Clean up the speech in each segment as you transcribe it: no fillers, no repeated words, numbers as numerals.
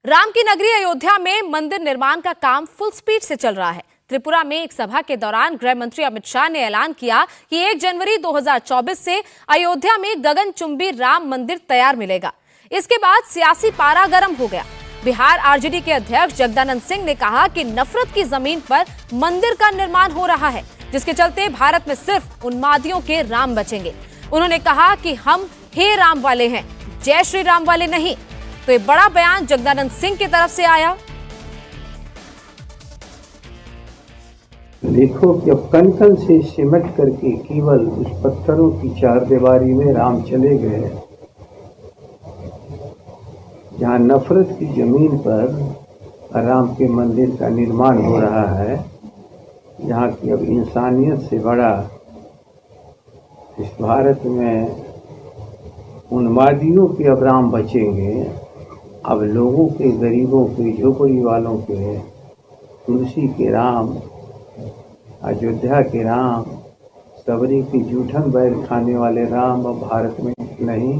राम की नगरी अयोध्या में मंदिर निर्माण का काम फुल स्पीड से चल रहा है। त्रिपुरा में एक सभा के दौरान गृह मंत्री अमित शाह ने ऐलान किया कि 1 जनवरी 2024 से अयोध्या में गगनचुंबी राम मंदिर तैयार मिलेगा। इसके बाद सियासी पारा गर्म हो गया। बिहार आरजेडी के अध्यक्ष जगदानंद सिंह ने कहा कि नफरत की जमीन पर मंदिर का निर्माण हो रहा है, जिसके चलते भारत में सिर्फ उन्मादियों के राम बचेंगे। उन्होंने कहा कि हम हे राम वाले हैं, जय श्री राम वाले नहीं। तो ये बड़ा बयान जगदानंद सिंह की तरफ से आया। देखो कि अब कन से सिमट करके केवल उस पत्थरों की चारदीवारी में राम चले गए, जहाँ नफरत की जमीन पर राम के मंदिर का निर्माण हो रहा है, जहाँ की अब इंसानियत से बड़ा इस भारत में उन्मादियों के अब राम बचेंगे। अब लोगों के, गरीबों के, झोपड़ी वालों के, तुलसी के राम, अयोध्या के राम, सबरी की जूठन बैल खाने वाले राम अब भारत में नहीं,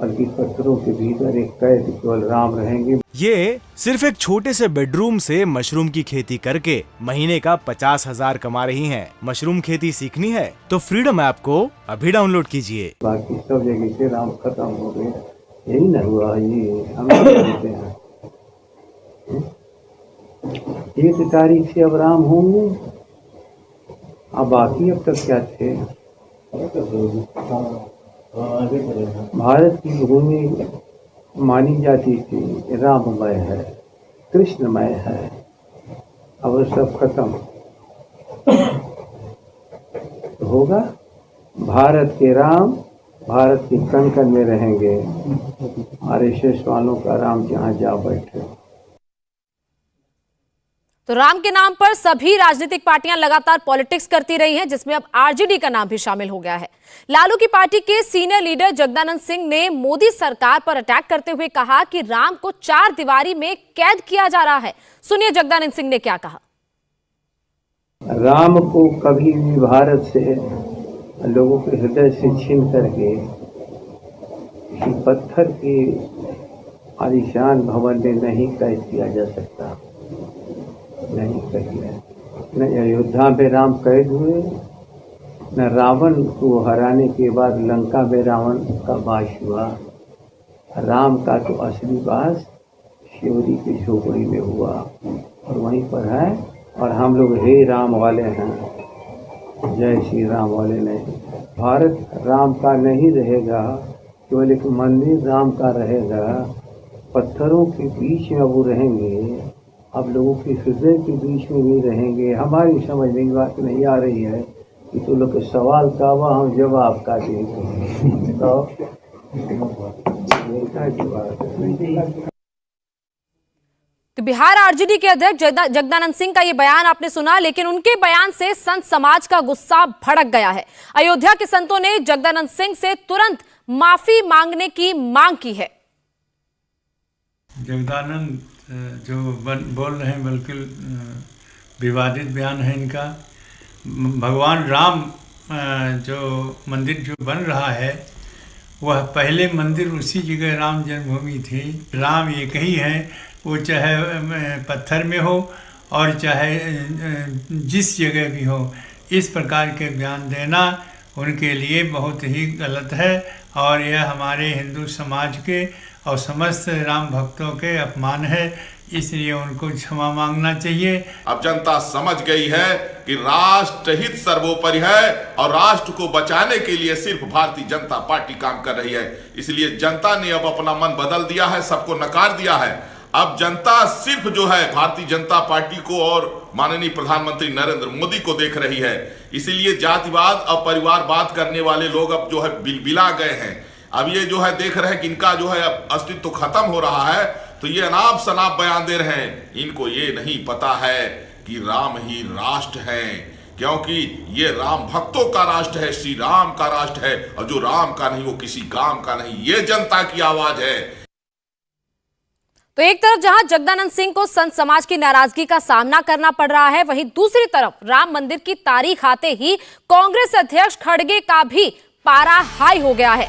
बल्कि पत्थरों के भीतर एक कैद केवल राम रहेंगे। ये सिर्फ एक छोटे से बेडरूम से मशरूम की खेती करके महीने का 50,000 कमा रही हैं। मशरूम खेती सीखनी है तो फ्रीडम ऐप को अभी डाउनलोड कीजिए। बाकी सब जगह से राम खत्म हो गए, यही न हुआ। ये हम कहते हैं 1 तारीख से अब राम होंगे, अब बाकी अब तक क्या थे। भारत की भूमि मानी जाती थी राममय है, कृष्णमय है, अब सब खत्म होगा। भारत के राम भारत की कण कण में रहेंगे। आरएसएस वालों का राम जहाँ जा बैठे। तो राम के नाम पर सभी राजनीतिक पार्टियां लगातार पॉलिटिक्स करती रही हैं, जिसमें अब आरजेडी का नाम भी शामिल हो गया है। लालू की पार्टी के सीनियर लीडर जगदानंद सिंह ने मोदी सरकार पर अटैक करते हुए कहा कि राम को 4 दीवारी में कैद किया जा रहा है। सुनिए जगदानंद सिंह ने क्या कहा। राम को कभी भी भारत से, लोगों के हृदय से छीन करके किसी पत्थर के आलीशान भवन में नहीं कैद किया जा सकता। नहीं कहिए, न अयोध्या में राम कैद हुए, न रावण को हराने के बाद लंका में रावण का वास हुआ। राम का तो असली वास शिवरी की झोपड़ी में हुआ और वहीं पर है। और हम लोग हे राम वाले हैं, जय श्री राम वाले नहीं। भारत राम का नहीं रहेगा, केवल एक मंदिर राम का रहेगा। पत्थरों के बीच में वो रहेंगे, अब लोगों के हृदय के बीच में भी रहेंगे। हमारी समझ में बात नहीं आ रही है कि तो लोग के सवाल का हुआ, हम जवाब का देंगे। तो बिहार आरजेडी के अध्यक्ष जगदानंद सिंह का ये बयान आपने सुना, लेकिन उनके बयान से संत समाज का गुस्सा भड़क गया है। अयोध्या के संतों ने जगदानंद सिंह से तुरंत माफी मांगने की मांग की है। जगदानंद जो बोल रहे हैं बिल्कुल विवादित बयान है इनका। भगवान राम जो मंदिर जो बन रहा है, वह पहले मंदिर उसी जगह राम जन्मभूमि थी। राम एक ही है, वो चाहे पत्थर में हो और चाहे जिस जगह भी हो। इस प्रकार के बयान देना उनके लिए बहुत ही गलत है और यह हमारे हिंदू समाज के और समस्त राम भक्तों के अपमान है, इसलिए उनको क्षमा मांगना चाहिए। अब जनता समझ गई है कि राष्ट्र हित सर्वोपरि है और राष्ट्र को बचाने के लिए सिर्फ भारतीय जनता पार्टी काम कर रही है। इसलिए जनता ने अब अपना मन बदल दिया है, सबको नकार दिया है। अब जनता सिर्फ जो है भारतीय जनता पार्टी को और माननीय प्रधानमंत्री नरेंद्र मोदी को देख रही है। इसलिए जातिवाद और परिवारवाद करने वाले लोग अब जो है बिलबिला गए हैं। अब ये जो है देख रहे हैं कि इनका जो है अस्तित्व खत्म हो रहा है, तो ये अनाप शनाप बयान दे रहे हैं। इनको ये नहीं पता है कि राम ही राष्ट्र है, क्योंकि ये राम भक्तों का राष्ट्र है, श्री राम का राष्ट्र है। और जो राम का नहीं वो किसी काम का नहीं। ये जनता की आवाज है। तो एक तरफ जहां जगदानंद सिंह को संत समाज की नाराजगी का सामना करना पड़ रहा है, वहीं दूसरी तरफ राम मंदिर की तारीख आते ही कांग्रेस अध्यक्ष खड़गे का भी पारा हाई हो गया है।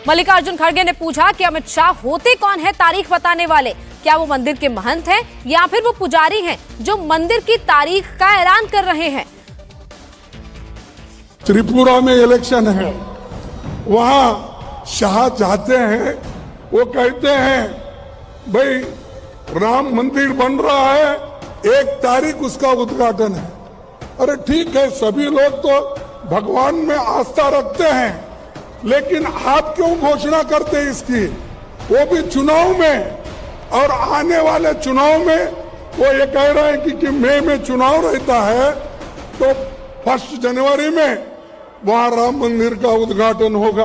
मल्लिकार्जुन खड़गे ने पूछा कि अमित शाह होते कौन है तारीख बताने वाले? क्या वो मंदिर के महंत हैं या फिर वो पुजारी हैं जो मंदिर की तारीख का ऐलान कर रहे हैं? त्रिपुरा में इलेक्शन है, वहां शाह चाहते हैं, वो कहते हैं भाई राम मंदिर बन रहा है, 1 तारीख उसका उद्घाटन है। अरे ठीक है, सभी लोग तो भगवान में आस्था रखते हैं, लेकिन आप क्यों घोषणा करते हैं इसकी? वो भी चुनाव में, और आने वाले चुनाव में वो ये कह रहे हैं कि मई में चुनाव रहता है तो 1 जनवरी में वहां राम मंदिर का उद्घाटन होगा।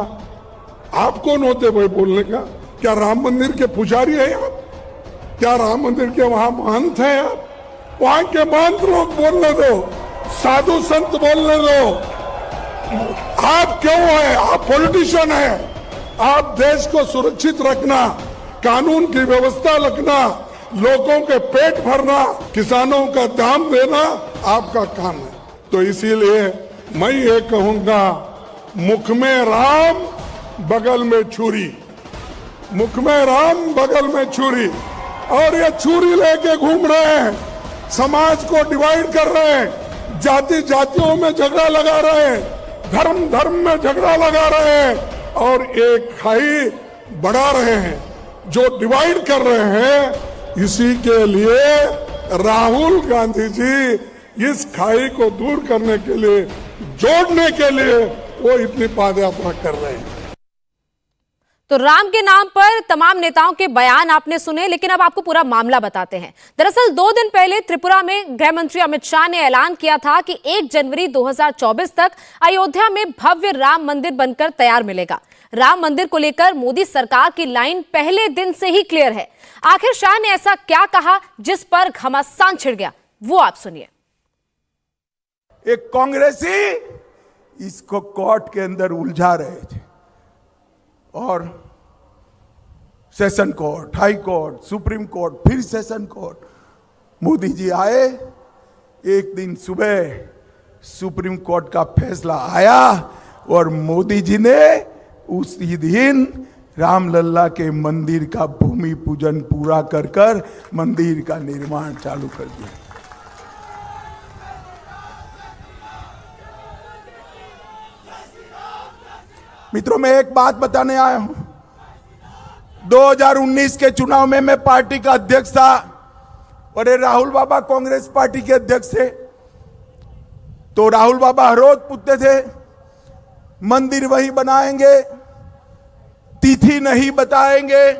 आप कौन होते भाई बोलने का? क्या राम मंदिर के पुजारी हैं आप? क्या राम मंदिर के वहां महंत हैं आप? वहां के महंत लोग बोलने दो, साधु संत बोलने दो। आप क्यों है? आप पॉलिटिशियन है। आप देश को सुरक्षित रखना, कानून की व्यवस्था रखना, लोगों के पेट भरना, किसानों का दाम देना आपका काम है। तो इसीलिए मैं ये कहूंगा, मुख में राम बगल में छुरी, मुख में राम बगल में छुरी, और ये छुरी लेके घूम रहे हैं, समाज को डिवाइड कर रहे हैं, जाति जातियों में झगड़ा लगा रहे हैं, धर्म धर्म में झगड़ा लगा रहे हैं, और एक खाई बढ़ा रहे हैं। जो डिवाइड कर रहे हैं, इसी के लिए राहुल गांधी जी इस खाई को दूर करने के लिए, जोड़ने के लिए वो इतनी पादयात्रा कर रहे हैं। तो राम के नाम पर तमाम नेताओं के बयान आपने सुने, लेकिन अब आपको पूरा मामला बताते हैं। दरअसल 2 दिन पहले त्रिपुरा में गृह मंत्री अमित शाह ने ऐलान किया था कि 1 जनवरी 2024 तक अयोध्या में भव्य राम मंदिर बनकर तैयार मिलेगा। राम मंदिर को लेकर मोदी सरकार की लाइन पहले दिन से ही क्लियर है। आखिर शाह ने ऐसा क्या कहा जिस पर घमासान छिड़ गया, वो आप सुनिए। एक कांग्रेसी इसको कोर्ट के अंदर उलझा रहे थे, और session court, high court, supreme court, फिर सेशन कोर्ट। मोदी जी आए, एक दिन सुबह सुप्रीम कोर्ट का फैसला आया, और मोदी जी ने उसी दिन रामलला के मंदिर का भूमि पूजन पूरा कर मंदिर का निर्माण चालू कर दिया। मित्रों, मैं एक बात बताने आया हूं। 2019 के चुनाव में मैं पार्टी का अध्यक्ष था, और ये राहुल बाबा कांग्रेस पार्टी के अध्यक्ष थे। तो राहुल बाबा हर रोज पूछते थे, मंदिर वहीं बनाएंगे, तिथि नहीं बताएंगे,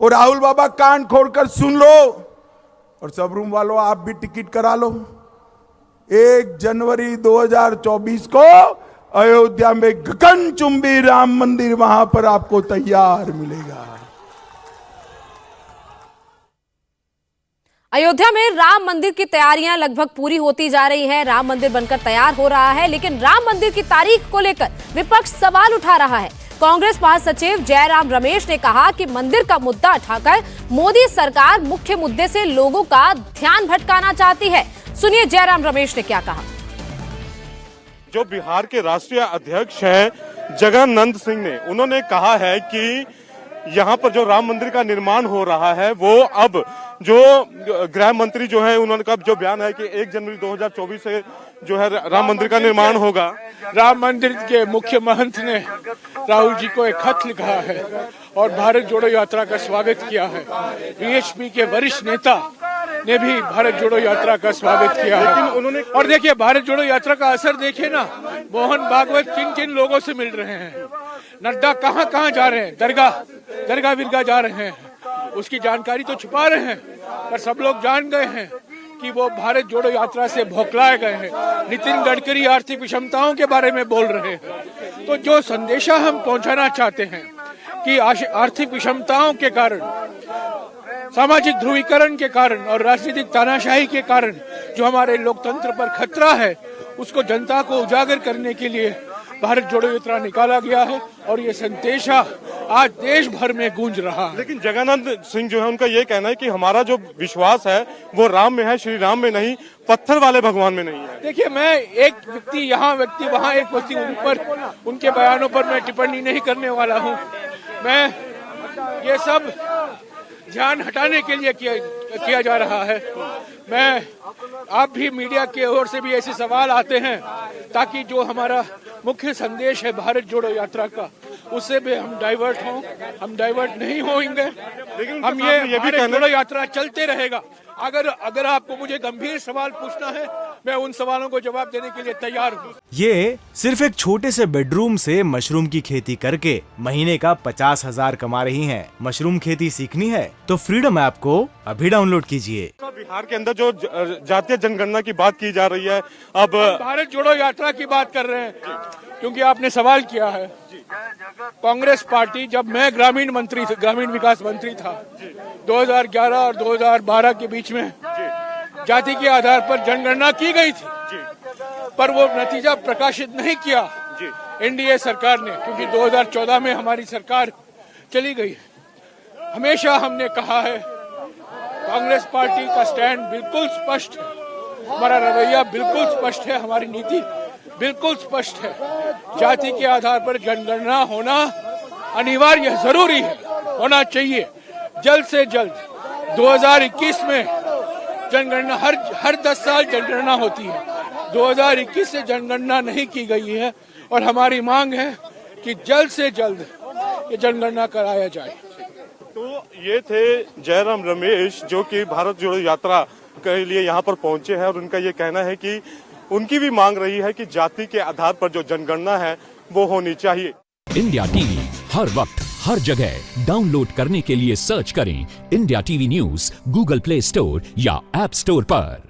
और राहुल बाबा कान खोलकर सुन लो, और सब रूम वालों आप भी टिकट करा लो। 1 जनवरी 2024 को अयोध्या में गगनचुंबी राम मंदिर वहां पर आपको तैयार मिलेगा। अयोध्या में राम मंदिर की तैयारियां लगभग पूरी होती जा रही है। राम मंदिर बनकर तैयार हो रहा है, लेकिन राम मंदिर की तारीख को लेकर विपक्ष सवाल उठा रहा है। कांग्रेस महासचिव जयराम रमेश ने कहा कि मंदिर का मुद्दा उठाकर मोदी सरकार मुख्य मुद्दे से लोगों का ध्यान भटकाना चाहती है। सुनिए जयराम रमेश ने क्या कहा। जो बिहार के राष्ट्रीय अध्यक्ष हैं जगन्नाथ सिंह ने, उन्होंने कहा है कि यहाँ पर जो राम मंदिर का निर्माण हो रहा है, वो अब जो गृह मंत्री जो है, उन्होंने का जो बयान है कि 1 जनवरी 2024 से जो है राम मंदिर का निर्माण होगा। राम मंदिर के मुख्य महंत ने राहुल जी को एक खत लिखा है और भारत जोड़ो यात्रा का स्वागत किया है। बीएचपी के वरिष्ठ नेता ने भी भारत जोड़ो यात्रा का स्वागत किया है। और देखिए, भारत जोड़ो यात्रा का असर देखिए ना, मोहन भागवत किन लोगों से मिल रहे हैं, नड्डा कहाँ जा रहे हैं, दरगाह बिरगाह जा रहे हैं, उसकी जानकारी तो छुपा रहे हैं, पर सब लोग जान गए हैं कि वो भारत जोड़ो यात्रा से भौखलाए गए हैं। नितिन गडकरी आर्थिक विषमताओं के बारे में बोल रहे हैं। तो जो संदेशा हम पहुंचाना चाहते हैं कि आर्थिक विषमताओं के कारण, सामाजिक ध्रुवीकरण के कारण और राजनीतिक तानाशाही के कारण जो हमारे लोकतंत्र पर खतरा है, उसको जनता को उजागर करने के लिए भारत जोड़ो यात्रा निकाला गया है और ये संदेशा आज देश भर में गूंज रहा है। लेकिन जगन्नाथ सिंह जो है उनका ये कहना है कि हमारा जो विश्वास है वो राम में है, श्री राम में नहीं, पत्थर वाले भगवान में नहीं है। देखिए, मैं एक व्यक्ति यहाँ, व्यक्ति वहाँ, एक व्यक्ति उन पर, उनके बयानों पर मैं टिप्पणी नहीं करने वाला हूँ। मैं ये सब ध्यान हटाने के लिए किया जा रहा है। मैं आप भी मीडिया की ओर से भी ऐसे सवाल आते हैं ताकि जो हमारा मुख्य संदेश है भारत जोड़ो यात्रा का, उससे भी हम डाइवर्ट हों। हम डाइवर्ट नहीं होंगे, लेकिन हम ये भी जोड़ो यात्रा चलते रहेगा। अगर आपको मुझे गंभीर सवाल पूछना है, मैं उन सवालों को जवाब देने के लिए तैयार हूँ। ये सिर्फ एक छोटे से बेडरूम से मशरूम की खेती करके महीने का 50,000 कमा रही हैं। मशरूम खेती सीखनी है तो फ्रीडम ऐप को अभी डाउनलोड कीजिए। बिहार के अंदर जो जातीय जनगणना की बात की जा रही है, अब भारत जोड़ो यात्रा की बात कर रहे हैं क्योंकि आपने सवाल किया है। कांग्रेस पार्टी, जब मैं ग्रामीण विकास मंत्री था 2011 और 2012 के बीच में, जाति के आधार पर जनगणना की गई थी, पर वो नतीजा प्रकाशित नहीं किया एनडीए सरकार ने, क्योंकि 2014 में हमारी सरकार चली गई। हमेशा हमने कहा है, कांग्रेस पार्टी का स्टैंड बिल्कुल स्पष्ट है, हमारा रवैया बिल्कुल स्पष्ट है, हमारी नीति बिल्कुल स्पष्ट है। जाति के आधार पर जनगणना होना अनिवार्य, जरूरी है, होना चाहिए जल्द से जल्द। 2021 में जनगणना हर 10 साल जनगणना होती है। 2021 से जनगणना नहीं की गई है और हमारी मांग है कि जल्द से जल्द ये जनगणना कराया जाए। तो ये थे जयराम रमेश, जो कि भारत जोड़ो यात्रा के लिए यहाँ पर पहुंचे हैं और उनका ये कहना है कि उनकी भी मांग रही है कि जाति के आधार पर जो जनगणना है वो होनी चाहिए। इंडिया टीवी हर वक्त हर जगह डाउनलोड करने के लिए सर्च करें India TV news Google play store या ऐप स्टोर पर।